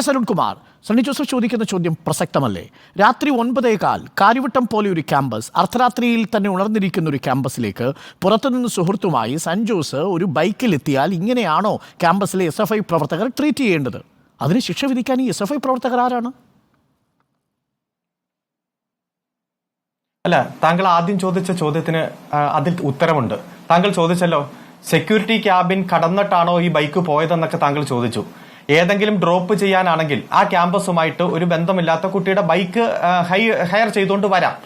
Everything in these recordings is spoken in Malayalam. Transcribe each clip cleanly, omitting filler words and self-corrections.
എസ് അരുൺകുമാർ, സണ്ണി ജോസഫ് ചോദിക്കുന്ന ചോദ്യം പ്രസക്തമല്ലേ? രാത്രി 9:15 കാര്യവട്ടം പോലെ ഒരു ക്യാമ്പസ്, അർദ്ധരാത്രിയിൽ തന്നെ ഉണർന്നിരിക്കുന്ന ഒരു ക്യാമ്പസിലേക്ക് പുറത്തുനിന്ന് സുഹൃത്തുമായി സഞ്ജോസ് ഒരു ബൈക്കിലെത്തിയാൽ ഇങ്ങനെയാണോ ക്യാമ്പസിലെ SFI പ്രവർത്തകർ ട്രീറ്റ് ചെയ്യേണ്ടത്? അതിന് ശിക്ഷ വിധിക്കാൻ ഈ SFI പ്രവർത്തകർ ആരാണ്? അല്ല, താങ്കൾ ആദ്യം ചോദിച്ച ചോദ്യത്തിന് അതിൽ ഉത്തരമുണ്ട്. താങ്കൾ ചോദിച്ചല്ലോ, സെക്യൂരിറ്റി ക്യാബിൻ കടന്നിട്ടാണോ ഈ ബൈക്ക് പോയതെന്നൊക്കെ താങ്കൾ ചോദിച്ചു. ഏതെങ്കിലും ഡ്രോപ്പ് ചെയ്യാനാണെങ്കിൽ ആ ക്യാമ്പസുമായിട്ട് ഒരു ബന്ധമില്ലാത്ത കുട്ടിയുടെ ബൈക്ക് ഹയർ ചെയ്തുകൊണ്ട് വരാം.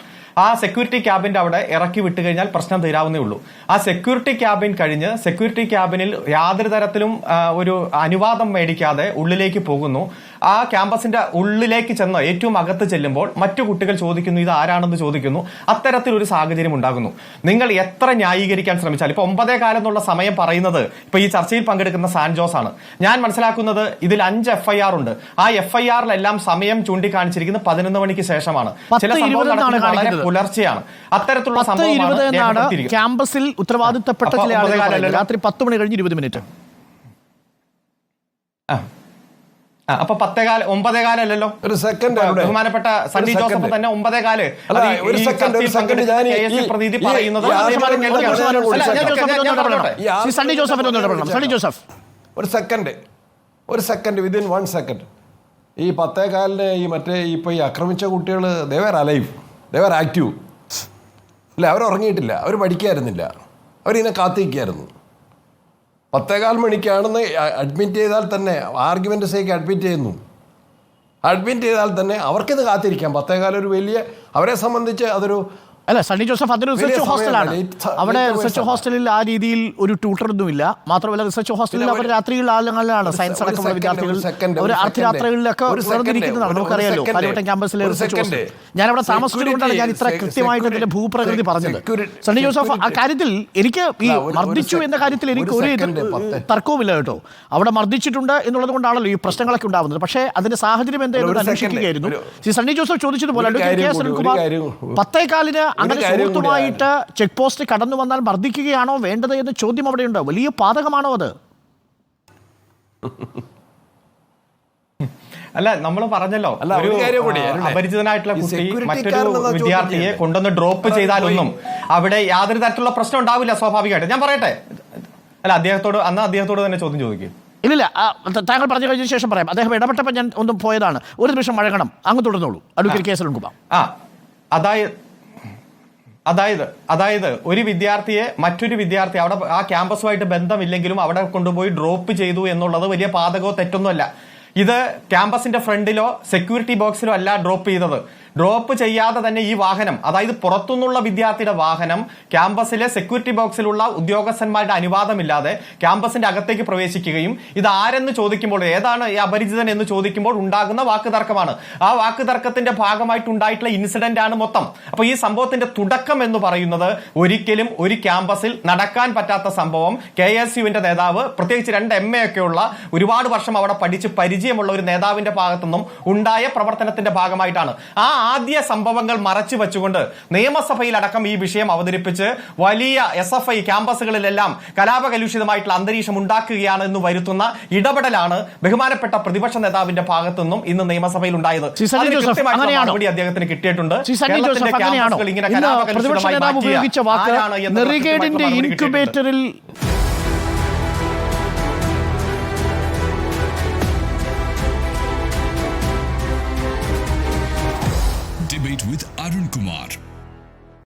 ആ സെക്യൂരിറ്റി ക്യാബിന്റെ അവിടെ ഇറക്കി വിട്ടു കഴിഞ്ഞാൽ പ്രശ്നം തീരാവുന്നേ ഉള്ളൂ. ആ സെക്യൂരിറ്റി ക്യാബിൻ കഴിഞ്ഞ് സെക്യൂരിറ്റി ക്യാബിനിൽ യാതൊരു തരത്തിലും ഒരു അനുവാദം മേടിക്കാതെ ഉള്ളിലേക്ക് പോകുന്നു. ആ ക്യാമ്പസിന്റെ ഉള്ളിലേക്ക് ചെന്ന് ഏറ്റവും അകത്ത് ചെല്ലുമ്പോൾ മറ്റു കുട്ടികൾ ചോദിക്കുന്നു, ഇത് ആരാണെന്ന് ചോദിക്കുന്നു. അത്തരത്തിലൊരു സാഹചര്യം ഉണ്ടാകുന്നു. നിങ്ങൾ എത്ര ന്യായീകരിക്കാൻ ശ്രമിച്ചാൽ, ഇപ്പൊ 9:15 എന്നുള്ള സമയം പറയുന്നത് ഇപ്പൊ ഈ ചർച്ചയിൽ പങ്കെടുക്കുന്ന സാൻജോസ് ആണ്. ഞാൻ മനസ്സിലാക്കുന്നത് ഇതിൽ 5 FIR ഉണ്ട്. ആ FIRലെല്ലാം സമയം ചൂണ്ടിക്കാണിച്ചിരിക്കുന്നത് 11 മണിക്ക് ശേഷമാണ്. ചില സംഭവങ്ങൾ വളരെ പുലർച്ചെയാണ്. അത്തരത്തിലുള്ള സംഭവമാണ് ക്യാമ്പസിൽ ഉത്തരവാദിത്തപ്പെട്ട ചില ആളുകൾ രാത്രി 10 മണി കഴിഞ്ഞ് 20 മിനിറ്റ്. അപ്പൊ 9:15 അല്ലല്ലോ. ഒരു സെക്കൻഡ്, ബഹുമാനപ്പെട്ട സണ്ണി ജോസഫ് തന്നെ 9:15 പ്രതീതി പറയുന്നത്. ഒരു സെക്കൻഡ് വിതിൻ 1 സെക്കൻഡ്. ഈ 10:15 ഈ മറ്റേ ഇപ്പൊ ഈ ആക്രമിച്ച കുട്ടികൾ ദേവർ അലൈവ്, ദേവർ ആക്റ്റീവ് അല്ല, അവർ ഉറങ്ങിയിട്ടില്ല, അവർ പഠിക്കായിരുന്നില്ല, അവരിങ്ങനെ കാത്തിരിക്കായിരുന്നു. 10:15 മണിക്കാണെന്ന് അഡ്മിറ്റ് ചെയ്താൽ തന്നെ, ആർഗ്യുമെന്റ് സേക്ക് അഡ്മിറ്റ് ചെയ്യുന്നു, അഡ്മിറ്റ് ചെയ്താൽ തന്നെ അവർക്കിത് കാത്തിരിക്കാം. 10:15 ഒരു വലിയ, അവരെ സംബന്ധിച്ച് അതൊരു അല്ല. സണ്ണി ജോസഫ് അതൊരു റിസർച്ച് ഹോസ്റ്റലാണ്. അവിടെ റിസർച്ച് ഹോസ്റ്റലിൽ ആ രീതിയിൽ ഒരു ട്യൂട്ടറൊന്നുമില്ല. മാത്രമല്ല റിസർച്ച് ഹോസ്റ്റലിൽ അവർ രാത്രിയിൽ ആളുകളാണ്, സയൻസ് അടക്കമുള്ള വിദ്യാർത്ഥികൾ അവർ അർദ്ധരാത്രികളിലൊക്കെ ഉയർന്നിരിക്കുന്നതാണ്. നമുക്കറിയാലോ കാര്യവട്ടം ക്യാമ്പസിലെ റിസർച്ച് ഹോസ്റ്റൽ. ഞാൻ അവിടെ താമസിച്ചുകൊണ്ടാണ് ഞാൻ ഇത്ര കൃത്യമായിട്ട് അതിന്റെ ഭൂപ്രകൃതി പറഞ്ഞത്. സണ്ണി ജോസഫ്, ആ കാര്യത്തിൽ എനിക്ക് ഈ മർദ്ദിച്ചു എന്ന കാര്യത്തിൽ എനിക്ക് ഒരു തർക്കവുമില്ല കേട്ടോ. അവിടെ മർദ്ദിച്ചിട്ടുണ്ട് എന്നുള്ളത് കൊണ്ടാണല്ലോ ഈ പ്രശ്നങ്ങളൊക്കെ ഉണ്ടാവുന്നത്. പക്ഷേ അതിന്റെ സാഹചര്യം എന്തായാലും അന്വേഷിക്കുകയായിരുന്നു. സണ്ണി ജോസഫ് ചോദിച്ചതുപോലെ 10:15 അങ്ങനെ സുഹൃത്തുമായിട്ട് ചെക്ക് പോസ്റ്റ് കടന്നു വന്നാൽ മർദ്ദിക്കുകയാണോ വേണ്ടത് എന്ന ചോദ്യം അവിടെയുണ്ട്. വലിയ പാതകമാണോ അത്? അല്ല, നമ്മൾ പറഞ്ഞല്ലോ, അപരിചിതനായിട്ടുള്ള കുട്ടി മറ്റൊരു വിദ്യാർത്ഥിയെ കൊണ്ടുവന്ന് ഡ്രോപ്പ് ചെയ്താലൊന്നും അവിടെ യാതൊരു തരത്തിലുള്ള പ്രശ്നം ഉണ്ടാവില്ല സ്വാഭാവികമായിട്ട്. ഞാൻ പറയട്ടെ, അല്ല അദ്ദേഹത്തോട് തന്നെ ചോദ്യം ചോദിക്കും. ഇല്ല, താങ്കൾ പറഞ്ഞു കഴിഞ്ഞ ശേഷം പറയാം. അദ്ദേഹം ഇടപെട്ടപ്പോൾ ഞാൻ ഒന്നും പോയതാണ്. ഒരു നിമിഷം വഴങ്ങണം, അങ്ങ് തുടർന്നോളൂ. Advocate K S Arunkumar. അതായത് ഒരു വിദ്യാർത്ഥിയെ മറ്റൊരു വിദ്യാർത്ഥി അവിടെ ആ ക്യാമ്പസുമായിട്ട് ബന്ധമില്ലെങ്കിലും അവിടെ കൊണ്ടുപോയി ഡ്രോപ്പ് ചെയ്തു എന്നുള്ളത് വലിയ പാതകമോ തെറ്റൊന്നുമല്ല. ഇത് ക്യാമ്പസിന്റെ ഫ്രണ്ടിലോ സെക്യൂരിറ്റി ബോക്സിലോ അല്ല ഡ്രോപ്പ് ചെയ്തത്. ഡ്രോപ്പ് ചെയ്യാതെ തന്നെ ഈ വാഹനം, അതായത് പുറത്തുനിന്നുള്ള വിദ്യാർത്ഥിയുടെ വാഹനം ക്യാമ്പസിലെ സെക്യൂരിറ്റി ബോക്സിലുള്ള ഉദ്യോഗസ്ഥന്മാരുടെ അനുവാദമില്ലാതെ ക്യാമ്പസിന്റെ അകത്തേക്ക് പ്രവേശിക്കുകയും ഇത് ആരെന്ന് ചോദിക്കുമ്പോൾ, ഏതാണ് ഈ അപരിചിതൻ എന്ന് ചോദിക്കുമ്പോൾ ഉണ്ടാകുന്ന വാക്കുതർക്കമാണ്. ആ വാക്കുതർക്കത്തിന്റെ ഭാഗമായിട്ടുണ്ടായിട്ടുള്ള ഇൻസിഡന്റ് ആണ് മൊത്തം. അപ്പൊ ഈ സംഭവത്തിന്റെ തുടക്കം എന്ന് പറയുന്നത് ഒരിക്കലും ഒരു ക്യാമ്പസിൽ നടക്കാൻ പറ്റാത്ത സംഭവം KSUവിന്റെ നേതാവ്, പ്രത്യേകിച്ച് 2 MA ഒക്കെ ഉള്ള ഒരുപാട് വർഷം അവിടെ പഠിച്ച് പരിചയമുള്ള ഒരു നേതാവിന്റെ ഭാഗത്തുനിന്നും ഉണ്ടായ പ്രവർത്തനത്തിന്റെ ഭാഗമായിട്ടാണ്. ആ ആദ്യ സംഭവങ്ങൾ മറച്ചു വെച്ചുകൊണ്ട് നിയമസഭയിലടക്കം ഈ വിഷയം അവതരിപ്പിച്ച് വലിയ SFI ക്യാമ്പസുകളിലെല്ലാം കലാപകലുഷിതമായിട്ടുള്ള അന്തരീക്ഷം ഉണ്ടാക്കുകയാണ് എന്ന് വരുത്തുന്ന ഇടപെടലാണ് ബഹുമാനപ്പെട്ട പ്രതിപക്ഷ നേതാവിന്റെ ഭാഗത്തുനിന്നും ഇന്ന് നിയമസഭയിൽ ഉണ്ടായത്. നടപടി അദ്ദേഹത്തിന് കിട്ടിയിട്ടുണ്ട്. ഇങ്ങനെ കലാപകലുഷിതമായി Debate with Arun Kumar.